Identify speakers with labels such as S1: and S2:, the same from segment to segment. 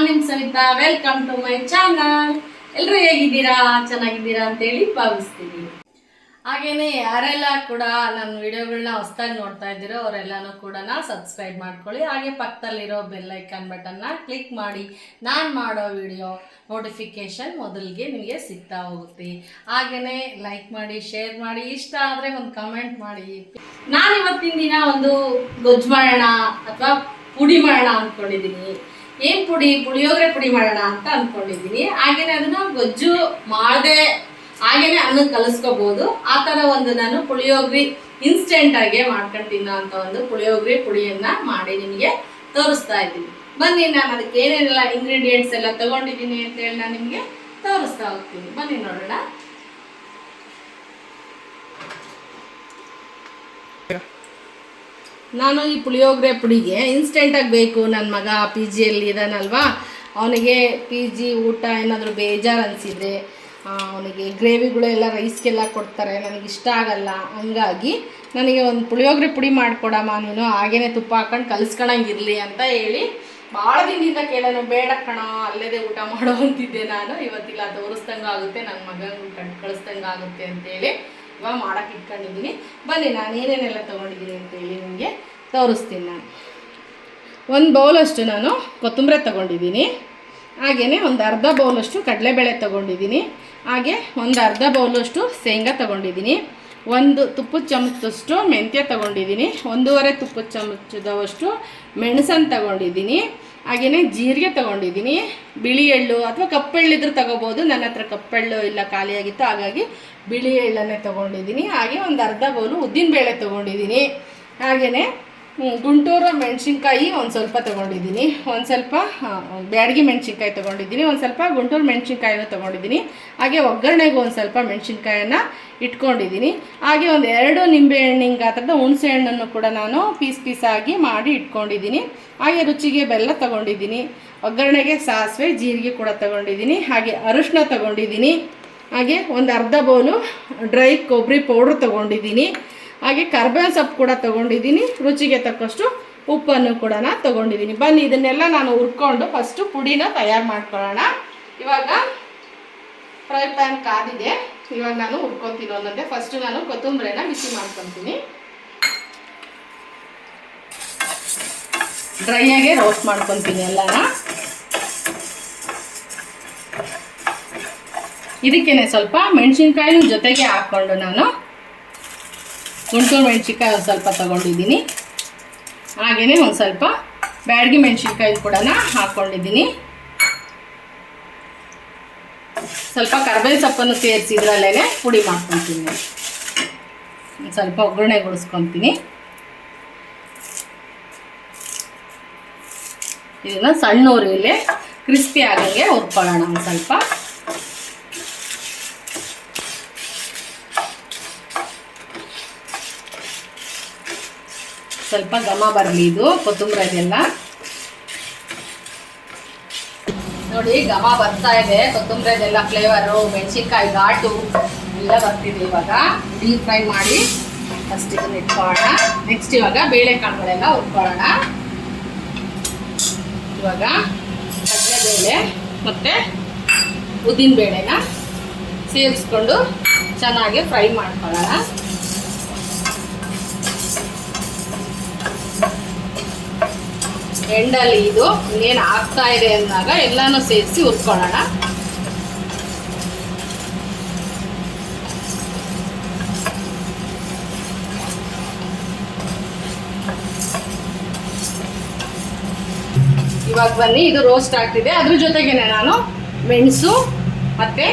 S1: ನಾನು ನಿಮ್ಮ Savita. Welcome to my channel. ಎಲ್ಲರೂ ಹೇಗಿದ್ದೀರಾ? ಚೆನ್ನಾಗಿದ್ದೀರಾ ಅಂತೇಳಿ ಭಾವಿಸ್ತೀನಿ. ಹಾಗೇನೆ ಯಾರೆಲ್ಲ ಕೂಡ ನನ್ನ ವಿಡಿಯೋಗಳನ್ನ ಹೊಸದಾಗಿ ನೋಡ್ತಾ ಇದ್ದೀರೋ ಅವರೆಲ್ಲನೂ ಕೂಡ ಸಬ್ಸ್ಕ್ರೈಬ್ ಮಾಡ್ಕೊಳ್ಳಿ. ಹಾಗೆ ಪಕ್ಕದಲ್ಲಿರೋ ಬೆಲ್ ಐಕಾನ್ ಬಟನ್ನ ಕ್ಲಿಕ್ ಮಾಡಿ ನಾನು ಮಾಡೋ ವಿಡಿಯೋ ನೋಟಿಫಿಕೇಶನ್ ಮೊದಲಿಗೆ ನಿಮಗೆ ಸಿಗ್ತಾ ಹೋಗುತ್ತೆ. ಹಾಗೆಯೇ ಲೈಕ್ ಮಾಡಿ, ಶೇರ್ ಮಾಡಿ, ಇಷ್ಟ ಆದರೆ ಒಂದು ಕಮೆಂಟ್ ಮಾಡಿ. ನಾನು ಇವತ್ತಿನ ದಿನ ಒಂದು ಗೊಜ್ಜು ಮಾಡೋಣ ಅಥವಾ ಪುಡಿ ಮಾಡೋಣ ಅಂದ್ಕೊಂಡಿದ್ದೀನಿ. ಏನು ಪುಳಿಯೋಗರೆ ಪುಡಿ ಮಾಡೋಣ ಅಂತ ಅಂದ್ಕೊಂಡಿದ್ದೀನಿ. ಹಾಗೆಯೇ ಅದನ್ನು ಗೊಜ್ಜು ಮಾಡದೆ ಹಾಗೇನೆ ಅನ್ನ ಕಲಿಸ್ಕೋಬಹುದು. ಆ ಥರ ಒಂದು ನಾನು ಪುಳಿಯೋಗರೆ ಇನ್ಸ್ಟೆಂಟಾಗಿ ಮಾಡ್ಕೊಂಡು ತಿನ್ನೋ ಅಂತ ಒಂದು ಪುಳಿಯೋಗರೆ ಪುಡಿಯನ್ನ ಮಾಡಿ ನಿಮಗೆ ತೋರಿಸ್ತಾ ಇದ್ದೀನಿ. ಬನ್ನಿ, ನಾನು ಅದಕ್ಕೆ ಏನೇನೆಲ್ಲ ಇಂಗ್ರೀಡಿಯೆಂಟ್ಸ್ ಎಲ್ಲ ತಗೊಂಡಿದ್ದೀನಿ ಅಂತೇಳಿ ನಾನು ನಿಮಗೆ ತೋರಿಸ್ತಾ ಹೋಗ್ತೀನಿ. ಬನ್ನಿ ನೋಡೋಣ. ನಾನು ಈ ಪುಳಿಯೋಗರೆ ಪುಡಿಗೆ ಇನ್ಸ್ಟೆಂಟಾಗಿ ಬೇಕು. ನನ್ನ ಮಗ PGಯಲ್ಲಿ ಇದ್ದಾನಲ್ವಾ, ಅವನಿಗೆ PG ಊಟ ಏನಾದರೂ ಬೇಜಾರು ಅನಿಸಿದರೆ ಅವನಿಗೆ ಗ್ರೇವಿಗಳು ಎಲ್ಲ ರೈಸ್ಗೆಲ್ಲ ಕೊಡ್ತಾರೆ, ನನಗೆ ಇಷ್ಟ ಆಗಲ್ಲ. ಹಂಗಾಗಿ ನನಗೆ ಒಂದು ಪುಳಿಯೋಗರೆ ಪುಡಿ ಮಾಡಿಕೊಡಮ್ಮ ನೀನು, ಹಾಗೇ ತುಪ್ಪ ಹಾಕೊಂಡು ಕಲಿಸ್ಕೊಳಂಗಿರಲಿ ಅಂತ ಹೇಳಿ ಭಾಳ ದಿನದಿಂದ ಕೇಳೋಣ. ಬೇಡ ಕಣೋ, ಅಲ್ಲದೇ ಊಟ ಮಾಡೋ ಅಂತಿದ್ದೆ ನಾನು. ಇವತ್ತಿಲ್ಲ, ತೋರಿಸ್ದಂಗೆ ಆಗುತ್ತೆ, ನನ್ನ ಮಗನಿಗೆ ಕಳಿಸ್ದಂಗೆ ಆಗುತ್ತೆ ಅಂತೇಳಿ ಇವಾಗ ಮಾಡೋಕ್ಕೆ ಇಟ್ಕೊಂಡಿದ್ದೀನಿ. ಬನ್ನಿ, ನಾನು ಏನೇನೆಲ್ಲ ತೊಗೊಂಡಿದ್ದೀನಿ ಅಂತೇಳಿ ನಿಮಗೆ ತೋರಿಸ್ತೀನಿ. ನಾನು ಒಂದು ಬೌಲಷ್ಟು ನಾನು ಕೊತ್ತಂಬರಿ ತೊಗೊಂಡಿದ್ದೀನಿ. ಹಾಗೆಯೇ ಒಂದು ಅರ್ಧ ಬೌಲಷ್ಟು ಕಡಲೆಬೇಳೆ ತೊಗೊಂಡಿದ್ದೀನಿ. ಹಾಗೆ ಒಂದು ಅರ್ಧ ಬೌಲಷ್ಟು ಶೇಂಗಾ ತೊಗೊಂಡಿದ್ದೀನಿ. ಒಂದು ತುಪ್ಪದ ಚಮಚದಷ್ಟು ಮೆಂತ್ಯ ತೊಗೊಂಡಿದ್ದೀನಿ. 1.5 ತುಪ್ಪದ ಚಮಚದವಷ್ಟು ಮೆಣಸನ್ನು ತೊಗೊಂಡಿದ್ದೀನಿ. ಹಾಗೆಯೇ ಜೀರಿಗೆ ತೊಗೊಂಡಿದ್ದೀನಿ. ಬಿಳಿ ಎಳ್ಳು ಅಥವಾ ಕಪ್ಪೆಳ್ಳಿದ್ರೆ ತೊಗೋಬೋದು. ನನ್ನ ಹತ್ರ ಕಪ್ಪೆಳ್ಳು ಇಲ್ಲ, ಖಾಲಿಯಾಗಿತ್ತು, ಹಾಗಾಗಿ ಬಿಳಿ ಎಳ್ಳನ್ನೇ ತೊಗೊಂಡಿದ್ದೀನಿ. ಹಾಗೆ ಒಂದು ಅರ್ಧ ಬೌಲು ಉದ್ದಿನಬೇಳೆ ತೊಗೊಂಡಿದ್ದೀನಿ. ಹಾಗೆಯೇ ಗುಂಟೂರು ಮೆಣಸಿನ್ಕಾಯಿ ಒಂದು ಸ್ವಲ್ಪ ತೊಗೊಂಡಿದ್ದೀನಿ. ಒಂದು ಸ್ವಲ್ಪ ಬ್ಯಾಡಗಿ ಮೆಣಸಿನ್ಕಾಯಿ ತೊಗೊಂಡಿದ್ದೀನಿ. ಒಂದು ಸ್ವಲ್ಪ ಗುಂಟೂರು ಮೆಣಸಿನ್ಕಾಯಿನೂ ತೊಗೊಂಡಿದ್ದೀನಿ. ಹಾಗೆ ಒಗ್ಗರಣೆಗೂ ಒಂದು ಸ್ವಲ್ಪ ಮೆಣಸಿನ್ಕಾಯನ್ನು ಇಟ್ಕೊಂಡಿದ್ದೀನಿ. ಹಾಗೆ ಒಂದು 2 ನಿಂಬೆಹಣ್ಣಿನ ಗಾತ್ರದ ಹುಣಸೆ ಹಣ್ಣನ್ನು ಕೂಡ ನಾನು ಪೀಸಾಗಿ ಮಾಡಿ ಇಟ್ಕೊಂಡಿದ್ದೀನಿ. ಹಾಗೆ ರುಚಿಗೆ ಬೆಲ್ಲ ತೊಗೊಂಡಿದ್ದೀನಿ. ಒಗ್ಗರಣೆಗೆ ಸಾಸಿವೆ, ಜೀರಿಗೆ ಕೂಡ ತೊಗೊಂಡಿದ್ದೀನಿ. ಹಾಗೆ ಅರಿಶಿನ ತೊಗೊಂಡಿದ್ದೀನಿ. ಹಾಗೆ ಒಂದು ಅರ್ಧ ಬೌಲು ಡ್ರೈ ಕೊಬ್ಬರಿ ಪೌಡ್ರ್ ತೊಗೊಂಡಿದ್ದೀನಿ. ಹಾಗೆ ಕರ್ಬೇವಿನ ಸೊಪ್ಪು ಕೂಡ ತೊಗೊಂಡಿದ್ದೀನಿ. ರುಚಿಗೆ ತಕ್ಕಷ್ಟು ಉಪ್ಪನ್ನು ಕೂಡ ತೊಗೊಂಡಿದ್ದೀನಿ. ಬನ್ನಿ, ಇದನ್ನೆಲ್ಲ ನಾನು ಹುರ್ಕೊಂಡು ಫಸ್ಟು ಪುಡಿನ ತಯಾರು ಮಾಡ್ಕೊಳ್ಳೋಣ. ಇವಾಗ ಫ್ರೈ ಪ್ಯಾನ್ ಕಾದಿದೆ. ಇವಾಗ ನಾನು ಹುರ್ಕೊತೀನಿ ಅನ್ನೋದೇ. ಫಸ್ಟು ನಾನು ಕೊತ್ತಂಬರಿನ ಬಿಸಿ ಮಾಡ್ಕೊತೀನಿ. ಡ್ರೈಯಾಗೆ ರೋಸ್ಟ್ ಮಾಡ್ಕೊತೀನಿ ಎಲ್ಲನ. ಇದಕ್ಕೇನೆ ಸ್ವಲ್ಪ ಮೆಣಸಿನ್ಕಾಯಿ ಜೊತೆಗೆ ಹಾಕ್ಕೊಂಡು ನಾನು ಗುಂಟೂರು ಮೆಣಸಿನ್ಕಾಯಿ ಒಂದು ಸ್ವಲ್ಪ ತೊಗೊಂಡಿದ್ದೀನಿ. ಹಾಗೆಯೇ ಒಂದು ಸ್ವಲ್ಪ ಬ್ಯಾಡಗಿ ಮೆಣಸಿನ್ಕಾಯಿ ಕೂಡ ಹಾಕ್ಕೊಂಡಿದ್ದೀನಿ. ಸ್ವಲ್ಪ ಕರ್ಬೇವಿನ ಸೊಪ್ಪನ್ನು ಸೇರಿಸಿ ಇದರಲ್ಲೇ ಪುಡಿ ಮಾಡ್ಕೊತೀನಿ. ಒಂದು ಸ್ವಲ್ಪ ಒಗ್ಗರಣೆಗೊಳಿಸ್ಕೊತೀನಿ. ಇದನ್ನು ಸಣ್ಣ ಉರಿಯಲ್ಲಿ ಕ್ರಿಸ್ಪಿ ಆಗಂಗೆ ಹುರ್ಕೊಳ್ಳೋಣ. ಒಂದು ಸ್ವಲ್ಪ ಘಮ ಬರಲಿ. ಇದು ಕೊತ್ತಂಬರಿದೆಲ್ಲ ನೋಡಿ, ಘಮ ಬರ್ತಾ ಇದೆ. ಕೊತ್ತಂಬರಿದೆಲ್ಲ ಫ್ಲೇವರು, ಮೆಣಸಿನ್ಕಾಯಿ ಘಾಟು ಎಲ್ಲ ಬರ್ತಿದೆ. ಇವಾಗ ಡೀಪ್ ಫ್ರೈ ಮಾಡಿ ಫಸ್ಟ್ ಇದನ್ನು ಇಟ್ಕೊಳ್ಳೋಣ. ನೆಕ್ಸ್ಟ್ ಇವಾಗ ಬೇಳೆಕಾಳುಗಳೆಲ್ಲ ಹುರ್ಕೊಳ್ಳೋಣ. ಇವಾಗ ಕಡಲೆಬೇಳೆ ಮತ್ತು ಉದ್ದಿನಬೇಳೆನ ಸೇರಿಸ್ಕೊಂಡು ಚೆನ್ನಾಗಿ ಫ್ರೈ ಮಾಡ್ಕೊಳ್ಳೋಣ. ಎಂಡಲ್ಲಿ ಇದು ಇನ್ನೇನು ಆಗ್ತಾ ಇದೆ ಅಂದಾಗ ಎಲ್ಲನೂ ಸೇರಿಸಿ ಹುರ್ಕೊಳ್ಳೋಣ. ಇವಾಗ ಬನ್ನಿ, ಇದು ರೋಸ್ಟ್ ಆಗ್ತಿದೆ. ಅದ್ರ ಜೊತೆಗೇನೆ ನಾನು ಮೆಣಸು ಮತ್ತು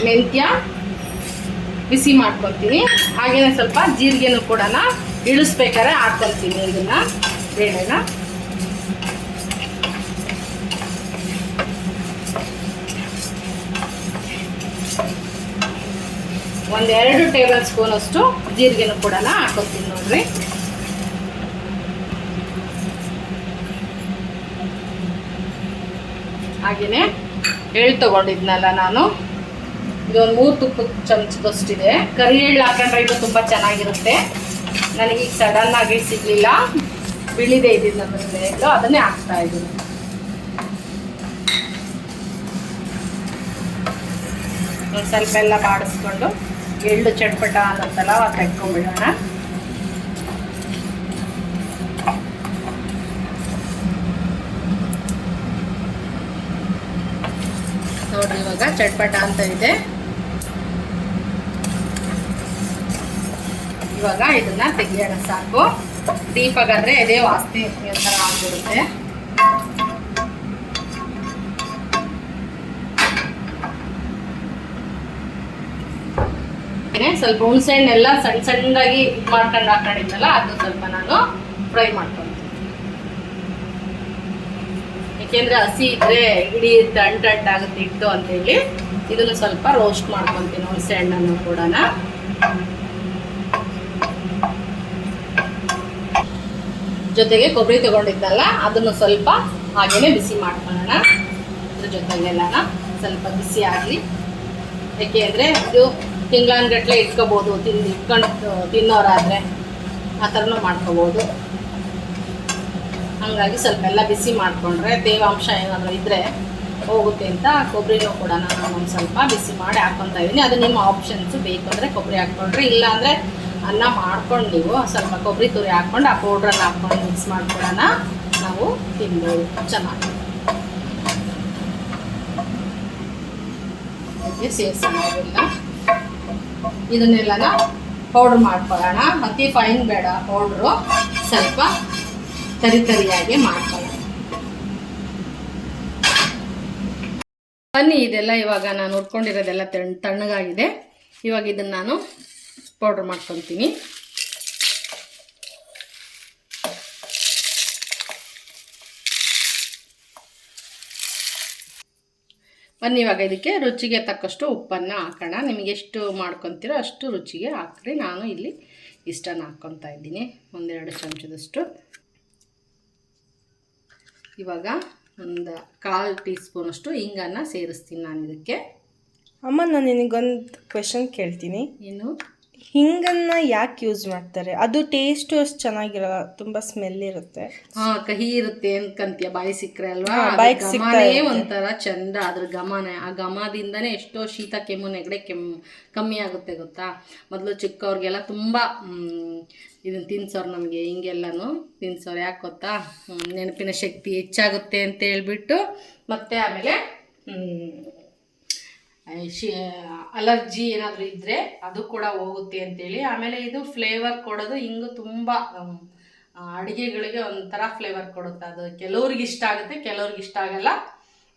S1: ಮೆಂತ್ಯ ಬಿಸಿ ಮಾಡ್ಕೊತೀನಿ. ಹಾಗೇನೆ ಸ್ವಲ್ಪ ಜೀರಿಗೆನೂ ಕೂಡ ಇಳಿಸ್ಬೇಕಾದ್ರೆ ಹಾಕ್ಕೊತೀನಿ. ಇದನ್ನು ಬೇಳೆನ ಒಂದು 2 ಟೇಬಲ್ ಸ್ಪೂನ್ ಅಷ್ಟು ಜೀರಿಗೆನೂ ಕೂಡ ಹಾಕೋತೀನಿ ನೋಡ್ರಿ. ಹಾಗೆಯೇ ಎಳ್ಳು ತೊಗೊಂಡಿದ್ನಲ್ಲ ನಾನು, ಇದೊಂದು 3 ತುಪ್ಪದ ಚಮಚದಷ್ಟಿದೆ. ಕರಿ ಎಳ್ಳು ಹಾಕೊಂಡ್ರೆ ಇದು ತುಂಬ ಚೆನ್ನಾಗಿರುತ್ತೆ. ನನಗೀಗ ಸಡನ್ನಾಗಿ ಸಿಗಲಿಲ್ಲ, ಬಿಳಿದೇ ಇದ್ದಿದ್ದು ನಮ್ಮ ಎಳ್ಳು, ಅದನ್ನೇ ಹಾಕ್ತಾ ಇದ್ದೀನಿ. ಒಂದು ಸ್ವಲ್ಪ ಎಲ್ಲ ಬಾಡಿಸ್ಕೊಂಡು ಎಳ್ಳು ಚಟ್ಪಟ ಅನ್ನತ್ತಲ್ಲ ಅದು ತೆಗ್ಕೊಂಡ್ಬಿಡೋಣ. ನೋಡ್ರಿ ಇವಾಗ ಚಟ್ಪಟ ಅಂತ ಇದೆ. ಇವಾಗ ಇದನ್ನ ತೆಗಿಯೋಣ ಸಾಕು. ದೀಪಗಾದ್ರೆ ಇದೇ ವಾಸನೆ ಥರ ಆಗ್ಬಿಡುತ್ತೆ. ಸ್ವಲ್ಪ ಹುಣಸೆಹಣ್ಣೆಲ್ಲ ಸಣ್ಣ ಸಣ್ಣದಾಗಿ ಮಾಡ್ಕೊಂಡು ಹಾಕೊಂಡಿದ್ದಲ್ಲ ಅದು ಸ್ವಲ್ಪ ನಾನು ಫ್ರೈ ಮಾಡ್ಕೊಳ್ತೀನಿ. ಯಾಕೆಂದ್ರೆ ಹಸಿ ಇದ್ರೆ ಹಿಡಿಯುತ್ತೆ, ಅಂಟಾಗುತ್ತೆ ಹಿಟ್ಟು ಅಂತೇಳಿ ಇದನ್ನು ಸ್ವಲ್ಪ ರೋಸ್ಟ್ ಮಾಡ್ಕೊತೀನಿ ಹುಣಸೆಹಣ್ಣನ್ನು ಕೂಡ. ಜೊತೆಗೆ ಕೊಬ್ಬರಿ ತಗೊಂಡಿದ್ದಲ್ಲ ಅದನ್ನು ಸ್ವಲ್ಪ ಹಾಗೇನೆ ಬಿಸಿ ಮಾಡ್ಕೊಳ್ಳೋಣ. ಅದ್ರ ಜೊತೆಗೆಲ್ಲ ಸ್ವಲ್ಪ ಬಿಸಿ ಆಗಲಿ. ಯಾಕೆಂದರೆ ಇದು ತಿಂಗಳಾನ್ಗಟ್ಲೆ ಇಟ್ಕೋಬೋದು, ಇಟ್ಕೊಂಡು ತಿನ್ನೋರಾದರೆ ಆ ಥರನೂ ಮಾಡ್ಕೋಬೋದು. ಹಾಗಾಗಿ ಸ್ವಲ್ಪ ಎಲ್ಲ ಬಿಸಿ ಮಾಡಿಕೊಂಡ್ರೆ ತೇವಾಂಶ ಏನಾದರೂ ಇದ್ದರೆ ಹೋಗುತ್ತೆ ಅಂತ ಕೊಬ್ಬರಿನೂ ಕೂಡ ನಾನು ಒಂದು ಸ್ವಲ್ಪ ಬಿಸಿ ಮಾಡಿ ಹಾಕ್ಕೊತಾ ಇದ್ದೀನಿ. ಅದು ನಿಮ್ಮ ಆಪ್ಷನ್ಸು. ಬೇಕು ಅಂದರೆ ಕೊಬ್ಬರಿ ಹಾಕ್ಕೊಂಡ್ರೆ, ಇಲ್ಲಾಂದರೆ ಅನ್ನ ಮಾಡ್ಕೊಂಡು ನೀವು ಸ್ವಲ್ಪ ಕೊಬ್ಬರಿ ತುರಿ ಹಾಕ್ಕೊಂಡು ಆ ಪೌಡ್ರನ್ನು ಹಾಕ್ಕೊಂಡು ಮಿಕ್ಸ್ ಮಾಡ್ಕೊಳ್ಳೋಣ, ನಾವು ತಿನ್ಬೋದು ಚೆನ್ನಾಗಿ. ಸೇರಿಸೋಣ ಇದನ್ನೆಲ್ಲ ಪೌಡ್ರ್ ಮಾಡ್ಕೊಳ್ಳೋಣ. ಅತಿ ಫೈನ್ ಬೇಡ ಪೌಡ್ರು, ಸ್ವಲ್ಪ ತರಿಯಾಗಿ ಮಾಡ್ಕೊಳ್ಳೋಣ. ಬನ್ನಿ, ಇದೆಲ್ಲ ಇವಾಗ ನಾನು ಹುರ್ಕೊಂಡಿರೋದೆಲ್ಲ ತಣ್ಣಗಾಗಿದೆ. ಇವಾಗ ಇದನ್ನು ನಾನು ಪೌಡ್ರ್ ಮಾಡ್ಕೊತೀನಿ. ಬನ್ನಿ, ಇವಾಗ ಇದಕ್ಕೆ ರುಚಿಗೆ ತಕ್ಕಷ್ಟು ಉಪ್ಪನ್ನು ಹಾಕೋಣ. ನಿಮಗೆ ಎಷ್ಟು ಮಾಡ್ಕೊತೀರೋ ಅಷ್ಟು ರುಚಿಗೆ ಹಾಕ್ರಿ. ನಾನು ಇಲ್ಲಿ ಇಷ್ಟನ್ನು ಹಾಕ್ಕೊತಾ ಇದ್ದೀನಿ, 1-2 ಚಮಚದಷ್ಟು. ಇವಾಗ ಒಂದು 1/4 ಟೀ ಸ್ಪೂನಷ್ಟು ಹಿಂಗನ್ನು ಸೇರಿಸ್ತೀನಿ ನಾನು ಇದಕ್ಕೆ.
S2: ಅಮ್ಮ, ನಾನು ನಿನಗೊಂದು ಕ್ವೆಶನ್ ಕೇಳ್ತೀನಿ.
S1: ಏನು?
S2: ಹಿಂಗನ್ನ ಯಾಕೆ ಯೂಸ್ ಮಾಡ್ತಾರೆ? ಅದು ಟೇಸ್ಟು ಅಷ್ಟು ಚೆನ್ನಾಗಿರಲ್ಲ, ತುಂಬ ಸ್ಮೆಲ್ ಇರುತ್ತೆ.
S1: ಕಹಿ ಇರುತ್ತೆ ಅನ್ಕಂತೀಯ, ಬಾಯಿ ಸಿಕ್ಕರೆ ಅಲ್ವಾ? ಒಂಥರ ಚಂದ ಅದ್ರ ಘಮನೇ. ಆ ಘಮದಿಂದನೇ ಎಷ್ಟೋ ಶೀತ, ಕೆಮ್ಮು, ನೆಗಡೆ ಕಮ್ಮಿ ಆಗುತ್ತೆ ಗೊತ್ತಾ. ಮೊದಲು ಚಿಕ್ಕವ್ರಿಗೆಲ್ಲ ತುಂಬ ಇದನ್ನು ತಿನ್ಸೋರು, ನಮಗೆ ಹಿಂಗೆಲ್ಲನೂ ತಿನ್ಸೋರು. ಯಾಕೆ ಗೊತ್ತಾ? ನೆನಪಿನ ಶಕ್ತಿ ಹೆಚ್ಚಾಗುತ್ತೆ ಅಂತ ಹೇಳ್ಬಿಟ್ಟು, ಮತ್ತು ಆಮೇಲೆ ಅಲರ್ಜಿ ಏನಾದರೂ ಇದ್ದರೆ ಅದು ಕೂಡ ಹೋಗುತ್ತೆ ಅಂತೇಳಿ. ಆಮೇಲೆ ಇದು ಫ್ಲೇವರ್ ಕೊಡೋದು ಹಿಂಗು ತುಂಬ ಅಡುಗೆಗಳಿಗೆ ಒಂಥರ ಫ್ಲೇವರ್ ಕೊಡುತ್ತೆ. ಅದು ಕೆಲವ್ರಿಗೆ ಇಷ್ಟ ಆಗುತ್ತೆ, ಕೆಲವ್ರಿಗೆ ಇಷ್ಟ ಆಗಲ್ಲ.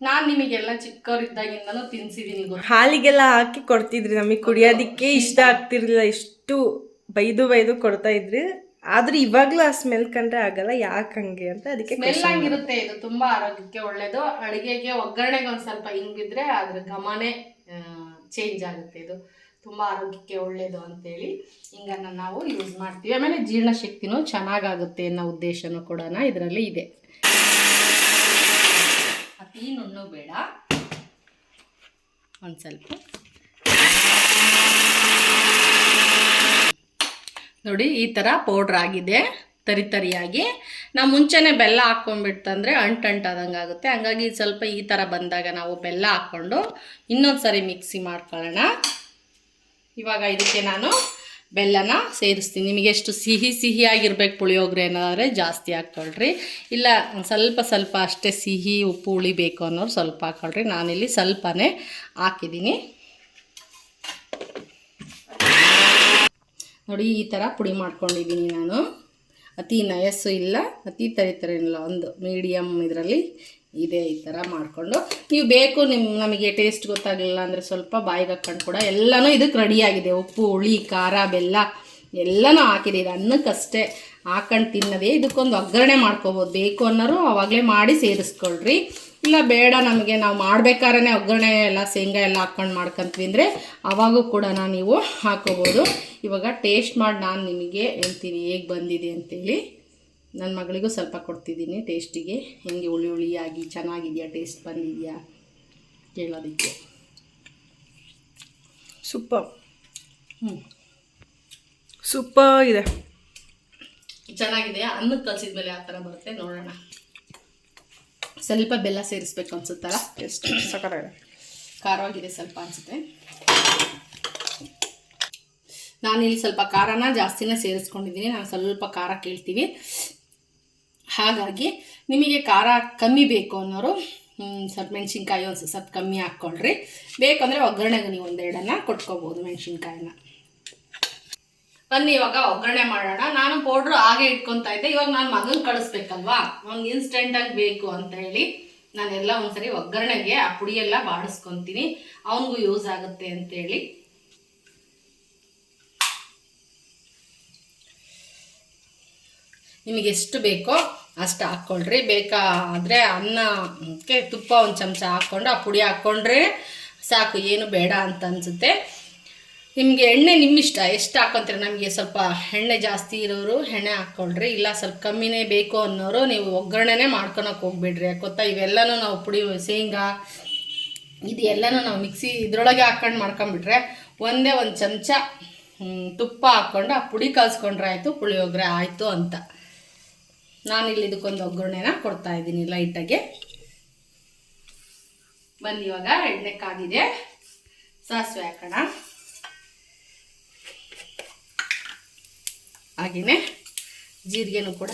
S1: ನಾನು ನಿಮಗೆಲ್ಲ ಚಿಕ್ಕವರಿದ್ದಾಗಿಂದನೂ ತಿನ್ಸಿದ್ದೀನಿ.
S2: ಹಾಲಿಗೆಲ್ಲ ಹಾಕಿ ಕೊಡ್ತಿದ್ರಿ ನಮಗೆ ಕುಡಿಯೋದಕ್ಕೆ, ಇಷ್ಟ ಆಗ್ತಿರ್ಲಿಲ್ಲ, ಇಷ್ಟು ಬೈದು ಕೊಡ್ತಾ ಇದ್ರಿ. ಆದ್ರೆ ಇವಾಗಲೂ ಆ ಸ್ಮೆಲ್ ಕಂಡ್ರೆ ಆಗಲ್ಲ, ಯಾಕೆ ಹಂಗೆ ಅಂತ ಅದಕ್ಕೆ.
S1: ಸ್ಮೆಲ್ ಹಂಗಿರುತ್ತೆ. ಇದು ತುಂಬ ಆರೋಗ್ಯಕ್ಕೆ ಒಳ್ಳೆಯದು. ಅಡುಗೆಗೆ ಒಗ್ಗರಣೆಗೆ ಒಂದು ಸ್ವಲ್ಪ ಹಿಂಗಿದ್ರೆ ಅದ್ರ ಘಮನೇ ಚೇಂಜ್ ಆಗುತ್ತೆ. ಇದು ತುಂಬ ಆರೋಗ್ಯಕ್ಕೆ ಒಳ್ಳೆಯದು ಅಂತೇಳಿ ಹಿಂಗನ್ನು ನಾವು ಯೂಸ್ ಮಾಡ್ತೀವಿ. ಆಮೇಲೆ ಜೀರ್ಣಶಕ್ತಿನೂ ಚೆನ್ನಾಗಾಗುತ್ತೆ ಅನ್ನೋ ಉದ್ದೇಶನೂ ಕೂಡ ಇದರಲ್ಲಿ ಇದೆ. ಅತಿ ನುಣ್ಣು ಬೇಡ, ಒಂದು ಸ್ವಲ್ಪ. ನೋಡಿ, ಈ ಥರ ಪೌಡ್ರ್ ಆಗಿದೆ ತರಿಯಾಗಿ. ನಾವು ಮುಂಚೆನೇ ಬೆಲ್ಲ ಹಾಕ್ಕೊಂಡ್ಬಿಡ್ತಂದರೆ ಅಂಟಾದಂಗೆ ಆಗುತ್ತೆ. ಹಂಗಾಗಿ ಸ್ವಲ್ಪ ಈ ಥರ ಬಂದಾಗ ನಾವು ಬೆಲ್ಲ ಹಾಕ್ಕೊಂಡು ಇನ್ನೊಂದು ಸರಿ ಮಿಕ್ಸಿ ಮಾಡ್ಕೊಳ್ಳೋಣ. ಇವಾಗ ಇದಕ್ಕೆ ನಾನು ಬೆಲ್ಲನ ಸೇರಿಸ್ತೀನಿ. ನಿಮಗೆ ಎಷ್ಟು ಸಿಹಿಯಾಗಿರ್ಬೇಕು ಪುಳಿಯೋಗರೆ ಅನ್ನೋದಾದರೆ ಜಾಸ್ತಿ ಹಾಕ್ಕೊಳ್ರಿ, ಇಲ್ಲ ಸ್ವಲ್ಪ ಅಷ್ಟೇ ಸಿಹಿ ಉಪ್ಪು ಹುಳಿ ಬೇಕು ಅನ್ನೋರು ಸ್ವಲ್ಪ ಹಾಕ್ಕೊಳ್ರಿ. ನಾನಿಲ್ಲಿ ಸ್ವಲ್ಪನೇ ಹಾಕಿದ್ದೀನಿ. ನೋಡಿ, ಈ ಥರ ಪುಡಿ ಮಾಡ್ಕೊಂಡಿದ್ದೀನಿ ನಾನು. ಅತಿ ನಯಸ್ಸು ಇಲ್ಲ, ಅತಿ ತರಿಲ್ಲ, ಒಂದು ಮೀಡಿಯಮ್ ಇದರಲ್ಲಿ ಇದೆ. ಈ ಥರ ಮಾಡಿಕೊಂಡು ನೀವು ಬೇಕು, ನಮಗೆ ಟೇಸ್ಟ್ ಗೊತ್ತಾಗಲಿಲ್ಲ ಅಂದರೆ ಸ್ವಲ್ಪ ಬಾಯಿಗೆ ಹಾಕ್ಕೊಂಡು ಕೂಡ ಎಲ್ಲನೂ ಇದಕ್ಕೆ ರೆಡಿಯಾಗಿದೆ. ಉಪ್ಪು, ಹುಳಿ, ಖಾರ, ಬೆಲ್ಲ ಎಲ್ಲನೂ ಹಾಕಿದೆ. ಇದು ಅನ್ನಕ್ಕಷ್ಟೇ ಹಾಕೊಂಡು ತಿನ್ನೋದೇ. ಇದಕ್ಕೊಂದು ಒಗ್ಗರಣೆ ಮಾಡ್ಕೋಬೋದು. ಬೇಕು ಅನ್ನೋರು ಆವಾಗಲೇ ಮಾಡಿ ಸೇರಿಸ್ಕೊಳ್ರಿ. ಇಲ್ಲ ಬೇಡ, ನಮಗೆ ನಾವು ಮಾಡ್ಬೇಕಾದ್ರೆ ಒಗ್ಗರಣೆ ಎಲ್ಲ ಶೇಂಗಾ ಎಲ್ಲ ಹಾಕ್ಕೊಂಡು ಮಾಡ್ಕೊತೀವಿ ಅಂದರೆ ಆವಾಗೂ ಕೂಡ ನೀವು ಹಾಕೋಬೋದು. ಇವಾಗ ಟೇಸ್ಟ್ ಮಾಡಿ ನಾನು ನಿಮಗೆ ಹೇಳ್ತೀನಿ ಹೇಗೆ ಬಂದಿದೆ ಅಂತೇಳಿ. ನನ್ನ ಮಗಳಿಗೂ ಸ್ವಲ್ಪ ಕೊಡ್ತಿದ್ದೀನಿ ಟೇಸ್ಟಿಗೆ, ಹೆಂಗೆ ಹುಳಿಯಾಗಿ ಚೆನ್ನಾಗಿದೆಯಾ, ಟೇಸ್ಟ್ ಬಂದಿದೆಯಾ ಕೇಳೋದಕ್ಕೆ.
S2: ಸೂಪರ್ ಇದೆ,
S1: ಚೆನ್ನಾಗಿದೆ. ಅನ್ನಕ್ಕೆ ಕಲಿಸಿದ್ಮೇಲೆ ಯಾವ ಥರ ಬರುತ್ತೆ ನೋಡೋಣ. ಸ್ವಲ್ಪ ಬೆಲ್ಲ ಸೇರಿಸ್ಬೇಕು ಅನ್ಸುತ್ತಲ್ಲ,
S2: ಎಷ್ಟು ಸಕ್ಕತ್ತಾಗಿದೆ.
S1: ಖಾರವಾಗಿದೆ ಸ್ವಲ್ಪ ಅನಿಸುತ್ತೆ. ನಾನಿಲ್ಲಿ ಸ್ವಲ್ಪ ಖಾರನ ಜಾಸ್ತಿನೇ ಸೇರಿಸ್ಕೊಂಡಿದ್ದೀನಿ. ನಾನು ಸ್ವಲ್ಪ ಖಾರ ಕೇಳ್ತೀವಿ, ಹಾಗಾಗಿ ನಿಮಗೆ ಖಾರ ಕಮ್ಮಿ ಬೇಕು ಅನ್ನೋರು ಸ್ವಲ್ಪ ಮೆಣಸಿನ್ಕಾಯಿ ಒಂದು ಸ್ವಲ್ಪ ಕಮ್ಮಿ ಹಾಕ್ಕೊಳ್ರಿ. ಬೇಕಂದರೆ ಒಗ್ಗರಣೆಗೆ ನೀವು ಒಂದೆರಡನ್ನು ಕೊಟ್ಕೋಬೋದು ಮೆಣಸಿನ್ಕಾಯಿನ. ಬನ್ನಿ ಇವಾಗ ಒಗ್ಗರಣೆ ಮಾಡೋಣ. ನಾನು ಪೌಡ್ರು ಹಾಗೆ ಇಟ್ಕೊತಾ ಇದ್ದೆ. ಇವಾಗ ನಾನು ಮಗನ ಕಳಿಸ್ಬೇಕಲ್ವಾ, ಅವ್ನಿಗೆ ಇನ್ಸ್ಟೆಂಟಾಗಿ ಬೇಕು ಅಂತ ಹೇಳಿ ನಾನೆಲ್ಲ ಒಂದ್ಸರಿ ಒಗ್ಗರಣೆಗೆ ಆ ಪುಡಿಯೆಲ್ಲ ಬಾಡಿಸ್ಕೊತೀನಿ, ಅವನಿಗೂ ಯೂಸ್ ಆಗುತ್ತೆ ಅಂತೇಳಿ. ನಿಮಗೆ ಎಷ್ಟು ಬೇಕೋ ಅಷ್ಟು ಹಾಕ್ಕೊಳ್ರಿ. ಬೇಕಾದರೆ ಅನ್ನಕ್ಕೆ ತುಪ್ಪ ಒಂದು ಚಮಚ ಹಾಕ್ಕೊಂಡು ಆ ಪುಡಿ ಹಾಕ್ಕೊಂಡ್ರೆ ಸಾಕು, ಏನು ಬೇಡ ಅಂತ ಅನಿಸುತ್ತೆ. ನಿಮಗೆ ಎಣ್ಣೆ ನಿಮ್ಮಿಷ್ಟ ಎಷ್ಟು ಹಾಕ್ಕೊಂತೀರ. ನಮಗೆ ಸ್ವಲ್ಪ ಎಣ್ಣೆ ಜಾಸ್ತಿ ಇರೋರು ಎಣ್ಣೆ ಹಾಕ್ಕೊಳ್ರಿ, ಇಲ್ಲ ಸ್ವಲ್ಪ ಕಮ್ಮಿನೇ ಬೇಕು ಅನ್ನೋರು ನೀವು ಒಗ್ಗರಣೆನೇ ಮಾಡ್ಕೊಳಕ್ಕೆ ಹೋಗ್ಬೇಡ್ರಿ. ಯಾಕೊತ್ತಾ ಇವೆಲ್ಲನೂ ನಾವು ಪುಡಿ ಶೇಂಗಾ ಇದೆಲ್ಲನೂ ನಾವು ಮಿಕ್ಸಿ ಇದ್ರೊಳಗೆ ಹಾಕ್ಕೊಂಡು ಮಾಡ್ಕೊಂಬಿಟ್ರೆ ಒಂದೇ ಒಂದು ಚಮಚ ತುಪ್ಪ ಹಾಕ್ಕೊಂಡು ಆ ಪುಡಿ ಕಲ್ಸ್ಕೊಂಡ್ರೆ ಆಯಿತು, ಪುಳಿಯೋಗರೆ ಆಯಿತು ಅಂತ. ನಾನಿಲ್ಲಿ ಇದಕ್ಕೊಂದು ಒಗ್ಗರಣೆನ ಕೊಡ್ತಾ ಇದ್ದೀನಿ ಲೈಟಾಗೆ. ಬನ್ನಿ ಇವಾಗ ಎಣ್ಣೆ ಕಾದಿದೆ, ಸಾಸಿವೆ ಹಾಕೋಣ. ಹಾಗೆಯೇ ಜೀರಿಗೆನೂ ಕೂಡ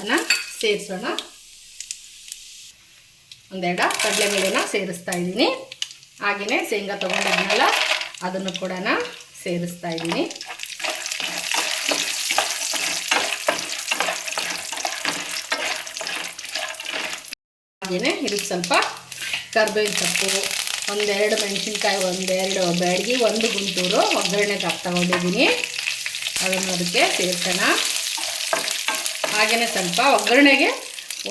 S1: ಸೇರಿಸೋಣ. ಒಂದೆರಡು ಕಡಲೆಬೇಳೆನ ಸೇರಿಸ್ತಾ ಇದ್ದೀನಿ. ಹಾಗೆಯೇ ಶೇಂಗಾ ತೊಗೊಂಡಿದ್ನಲ್ಲ ಅದನ್ನು ಕೂಡ ಸೇರಿಸ್ತಾ ಇದ್ದೀನಿ. ಹಾಗೆಯೇ ಇದಕ್ಕೆ ಸ್ವಲ್ಪ ಕರ್ಬೇವಿನ ಸೊಪ್ಪು, ಒಂದೆರಡು ಮೆಣಸಿನ್ಕಾಯಿ, ಒಂದೆರಡು ಬ್ಯಾಡಗಿ, ಒಂದು ಗುಂಟೂರು ಒಗ್ಗರಣೆಗೆ ತಗೊಂಡಿದ್ದೀನಿ, ಅದನ್ನು ಅದಕ್ಕೆ ಸೇರಿಸೋಣ. ಹಾಗೆಯೇ ಸ್ವಲ್ಪ ಒಗ್ಗರಣೆಗೆ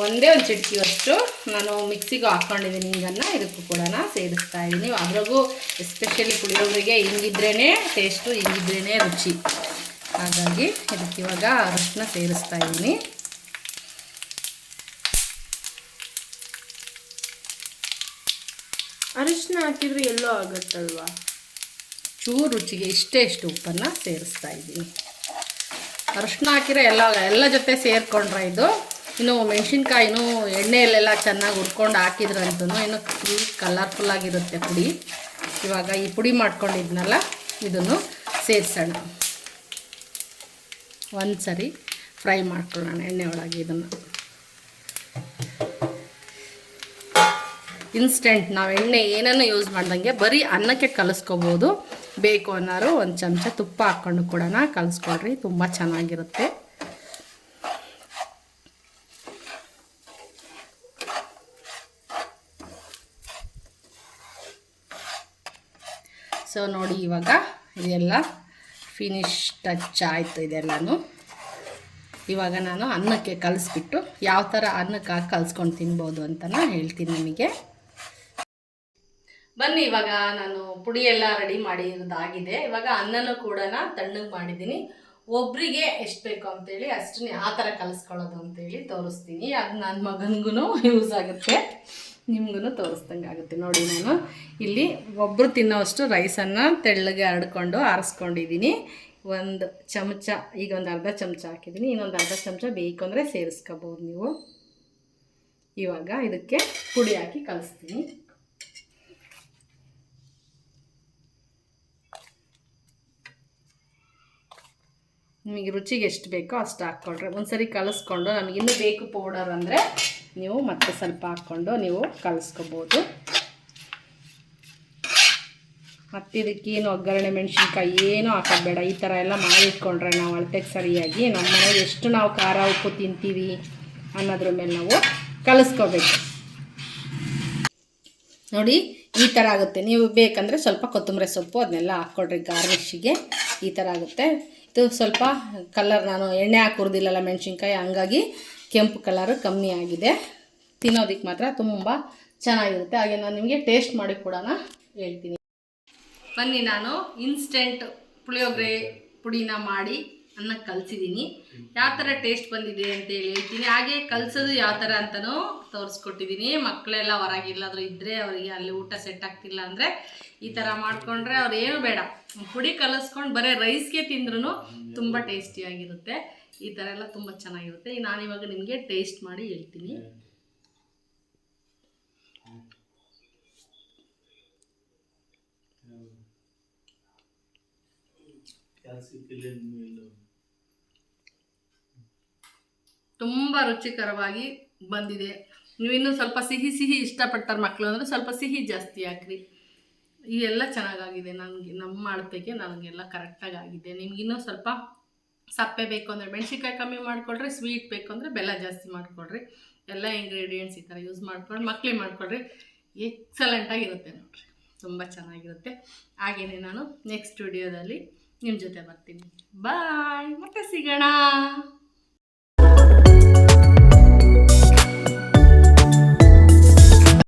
S1: ಒಂದೇ ಒಂದು ಚಿಟಿಕೆಯಷ್ಟು ನಾನು ಮಿಕ್ಸಿಗೂ ಹಾಕ್ಕೊಂಡಿದ್ದೀನಿ ಹಿಂಗನ್ನು, ಇದಕ್ಕೂ ಕೂಡ ಸೇರಿಸ್ತಾ ಇದ್ದೀನಿ. ಅದ್ರಾಗೂ ಎಸ್ಪೆಷಲಿ ಪುಳಿಯೋಗರೆಗೆ ಹಿಂಗಿದ್ರೇ ಟೇಸ್ಟು, ಹಿಂಗಿದ್ರೇ ರುಚಿ. ಹಾಗಾಗಿ ಇದಕ್ಕೆ ಇವಾಗ ಅರಶಿನ ಸೇರಿಸ್ತಾ ಇದ್ದೀನಿ.
S2: ಅರಿಶಿನ ಹಾಕಿದ್ರೆ ಎಲ್ಲೋ ಆಗುತ್ತಲ್ವಾ,
S1: ಚೂರು ರುಚಿಗೆ ಇಷ್ಟು ಉಪ್ಪನ್ನು ಸೇರಿಸ್ತಾ ಇದ್ದೀನಿ. ಅರಿಶಿನ ಹಾಕಿದ್ರೆ ಎಲ್ಲ ಜೊತೆ ಸೇರಿಕೊಂಡ್ರೆ ಇದು ಇನ್ನು ಮೆಣಸಿನ್ಕಾಯಿನೂ ಎಣ್ಣೆಯಲ್ಲೆಲ್ಲ ಚೆನ್ನಾಗಿ ಹುರ್ಕೊಂಡು ಹಾಕಿದ್ರಂತೂ ಇನ್ನು ಫುಲ್ ಕಲರ್ಫುಲ್ಲಾಗಿರುತ್ತೆ ಪುಡಿ. ಇವಾಗ ಈ ಪುಡಿ ಮಾಡ್ಕೊಂಡಿದ್ನಲ್ಲ ಇದನ್ನು ಸೇರಿಸೋಣ. ಒಂದು ಸರಿ ಫ್ರೈ ಮಾಡ್ಕೊಳ್ಳೋಣ ಎಣ್ಣೆ ಒಳಗೆ. ಇದನ್ನು ಇನ್ಸ್ಟೆಂಟ್ ನಾವು ಎಣ್ಣೆ ಏನನ್ನು ಯೂಸ್ ಮಾಡ್ದಂಗೆ ಬರೀ ಅನ್ನಕ್ಕೆ ಕಲಿಸ್ಕೋಬೋದು. ಬೇಕು ಅನ್ನೋರು ಒಂದು ಚಮಚ ತುಪ್ಪ ಹಾಕ್ಕೊಂಡು ಕೂಡ ಕಲಿಸ್ಕೊಳ್ರಿ, ತುಂಬ ಚೆನ್ನಾಗಿರುತ್ತೆ. ಸೊ ನೋಡಿ ಇವಾಗ ಇದೆಲ್ಲ ಫಿನಿಶ್ ಟಚ್ ಆಯಿತು ಇದೆಲ್ಲನೂ. ಇವಾಗ ನಾನು ಅನ್ನಕ್ಕೆ ಕಲಿಸ್ಬಿಟ್ಟು ಯಾವ ಥರ ಅನ್ನಕ್ಕೆ ಹಾಕಿ ಕಲಿಸ್ಕೊಂಡು ತಿನ್ಬೋದು ಅಂತಲೂ ಹೇಳ್ತೀನಿ ನಿಮಗೆ. ಬನ್ನಿ ಇವಾಗ ನಾನು ಪುಡಿ ಎಲ್ಲ ರೆಡಿ ಮಾಡಿರೋದಾಗಿದೆ. ಇವಾಗ ಅನ್ನನೂ ಕೂಡ ತಣ್ಣಗೆ ಮಾಡಿದ್ದೀನಿ. ಒಬ್ಬರಿಗೆ ಎಷ್ಟು ಬೇಕು ಅಂತೇಳಿ ಅಷ್ಟನ್ನೇ ಆ ಥರ ಕಲಿಸ್ಕೊಳ್ಳೋದು ಅಂತೇಳಿ ತೋರಿಸ್ತೀನಿ. ಅದು ನನ್ನ ಮಗನಿಗೂ ಯೂಸ್ ಆಗುತ್ತೆ, ನಿಮಗೂ ತೋರಿಸ್ದಂಗೆ ಆಗುತ್ತೆ. ನೋಡಿ ನಾನು ಇಲ್ಲಿ ಒಬ್ಬರು ತಿನ್ನೋವಷ್ಟು ರೈಸನ್ನು ತೆಳ್ಳಗೆ ಹರಡ್ಕೊಂಡು ಆರಿಸ್ಕೊಂಡಿದ್ದೀನಿ. ಒಂದು ಚಮಚ, ಈಗ ಒಂದು ಅರ್ಧ ಚಮಚ ಹಾಕಿದ್ದೀನಿ, ಇನ್ನೊಂದು ಅರ್ಧ ಚಮಚ ಬೇಕು ಅಂದರೆ ಸೇರಿಸ್ಕೋಬೋದು ನೀವು. ಇವಾಗ ಇದಕ್ಕೆ ಪುಡಿ ಹಾಕಿ ಕಲಿಸ್ತೀನಿ. ನಿಮಗೆ ರುಚಿಗೆ ಎಷ್ಟು ಬೇಕೋ ಅಷ್ಟು ಹಾಕ್ಕೊಳ್ರಿ. ಒಂದು ಸರಿ ಕಲಿಸ್ಕೊಂಡು ನಮಗೆ ಇನ್ನೂ ಬೇಕು ಪೌಡರ್ ಅಂದರೆ ನೀವು ಮತ್ತೆ ಸ್ವಲ್ಪ ಹಾಕ್ಕೊಂಡು ನೀವು ಕಲಿಸ್ಕೋಬೋದು. ಮತ್ತು ಇದಕ್ಕೇನು ಒಗ್ಗರಣೆ ಮೆಣಸಿನ್ಕಾಯಿ ಏನೂ ಹಾಕೋದು ಬೇಡ. ಈ ಥರ ಎಲ್ಲ ಮಾಡಿಟ್ಕೊಂಡ್ರೆ ನಾವು ಅಳತೆಗೆ ಸರಿಯಾಗಿ ನಮ್ಮ ಮನೆಗೆ ಎಷ್ಟು ನಾವು ಖಾರ ಉಪ್ಪು ತಿಂತೀವಿ ಅನ್ನೋದ್ರ ಮೇಲೆ ನಾವು ಕಲಿಸ್ಕೋಬೇಕು. ನೋಡಿ ಈ ಥರ ಆಗುತ್ತೆ. ನೀವು ಬೇಕಂದರೆ ಸ್ವಲ್ಪ ಕೊತ್ತಂಬರಿ ಸೊಪ್ಪು ಅದನ್ನೆಲ್ಲ ಹಾಕ್ಕೊಳ್ರಿ ಗಾರ್ನಿಷಿಗೆ. ಈ ಥರ ಆಗುತ್ತೆ. ಇದು ಸ್ವಲ್ಪ ಕಲರ್ ನಾನು ಎಣ್ಣೆ ಹಾಕುವುದಿಲ್ಲಲ್ಲ ಮೆಣಸಿನ್ಕಾಯಿ, ಹಂಗಾಗಿ ಕೆಂಪು ಕಲರು ಕಮ್ಮಿ ಆಗಿದೆ. ತಿನ್ನೋದಕ್ಕೆ ಮಾತ್ರ ತುಂಬ ಚೆನ್ನಾಗಿರುತ್ತೆ. ಹಾಗೆ ನಾನು ನಿಮಗೆ ಟೇಸ್ಟ್ ಮಾಡಿ ಕೂಡ ಹೇಳ್ತೀನಿ. ಬನ್ನಿ ನಾನು ಇನ್ಸ್ಟೆಂಟ್ ಪುಳಿಯೋಗರೆ ಪುಡಿನ ಮಾಡಿ ಅನ್ನಕ್ಕೆ ಕಲಿಸಿದ್ದೀನಿ. ಯಾವ ಥರ ಟೇಸ್ಟ್ ಬಂದಿದೆ ಅಂತೇಳಿ ಹೇಳ್ತೀನಿ. ಹಾಗೆ ಕಲಿಸೋದು ಯಾವ ಥರ ಅಂತಲೂ ತೋರಿಸ್ಕೊಟ್ಟಿದ್ದೀನಿ. ಮಕ್ಕಳೆಲ್ಲ ಹೊರಗೆಲ್ಲಾದರೂ ಇದ್ದರೆ ಅವರಿಗೆ ಅಲ್ಲಿ ಊಟ ಸೆಟ್ ಆಗ್ತಿಲ್ಲ ಅಂದರೆ ಈ ಥರ ಮಾಡಿಕೊಂಡ್ರೆ ಅವ್ರು ಏನು ಬೇಡ, ಪುಡಿ ಕಲಿಸ್ಕೊಂಡು ಬರೀ ರೈಸ್ಗೆ ತಿಂದ್ರೂ ತುಂಬ ಟೇಸ್ಟಿಯಾಗಿರುತ್ತೆ. ಈ ಥರ ಎಲ್ಲ ತುಂಬ ಚೆನ್ನಾಗಿರುತ್ತೆ. ನಾನಿವಾಗ ನಿಮಗೆ ಟೇಸ್ಟ್ ಮಾಡಿ ಹೇಳ್ತೀನಿ. ತುಂಬ ರುಚಿಕರವಾಗಿ ಬಂದಿದೆ. ನೀವಿನ್ನೂ ಸ್ವಲ್ಪ ಸಿಹಿ ಸಿಹಿ ಇಷ್ಟಪಡ್ತಾರೆ ಮಕ್ಕಳು ಅಂದರೆ ಸ್ವಲ್ಪ ಸಿಹಿ ಜಾಸ್ತಿ ಹಾಕ್ರಿ. ಈ ಎಲ್ಲ ಚೆನ್ನಾಗಾಗಿದೆ. ನನಗೆ ನಮ್ಮ ಅಳತೆಗೆ ನನಗೆಲ್ಲ ಕರೆಕ್ಟಾಗಿ ಆಗಿದೆ. ನಿಮ್ಗಿನ್ನೂ ಸ್ವಲ್ಪ ಸಪ್ಪೆ ಬೇಕು ಅಂದರೆ ಮೆಣಸಿನ್ಕಾಯಿ ಕಮ್ಮಿ ಮಾಡಿಕೊಡ್ರಿ, ಸ್ವೀಟ್ ಬೇಕು ಅಂದರೆ ಬೆಲ್ಲ ಜಾಸ್ತಿ ಮಾಡಿಕೊಡ್ರಿ. ಎಲ್ಲ ಇಂಗ್ರೀಡಿಯೆಂಟ್ಸ್ ಈ ಥರ ಯೂಸ್ ಮಾಡ್ಕೊಂಡು ಮಕ್ಕಳಿಗೆ ಮಾಡಿಕೊಡ್ರಿ. ಎಕ್ಸಲೆಂಟಾಗಿರುತ್ತೆ ನೋಡಿರಿ, ತುಂಬ ಚೆನ್ನಾಗಿರುತ್ತೆ. ಹಾಗೆಯೇ ನಾನು ನೆಕ್ಸ್ಟ್ ವಿಡಿಯೋದಲ್ಲಿ ನಿಮ್ಮ ಜೊತೆ ಬರ್ತೀನಿ. ಬಾಯ್, ಮತ್ತೆ ಸಿಗೋಣ.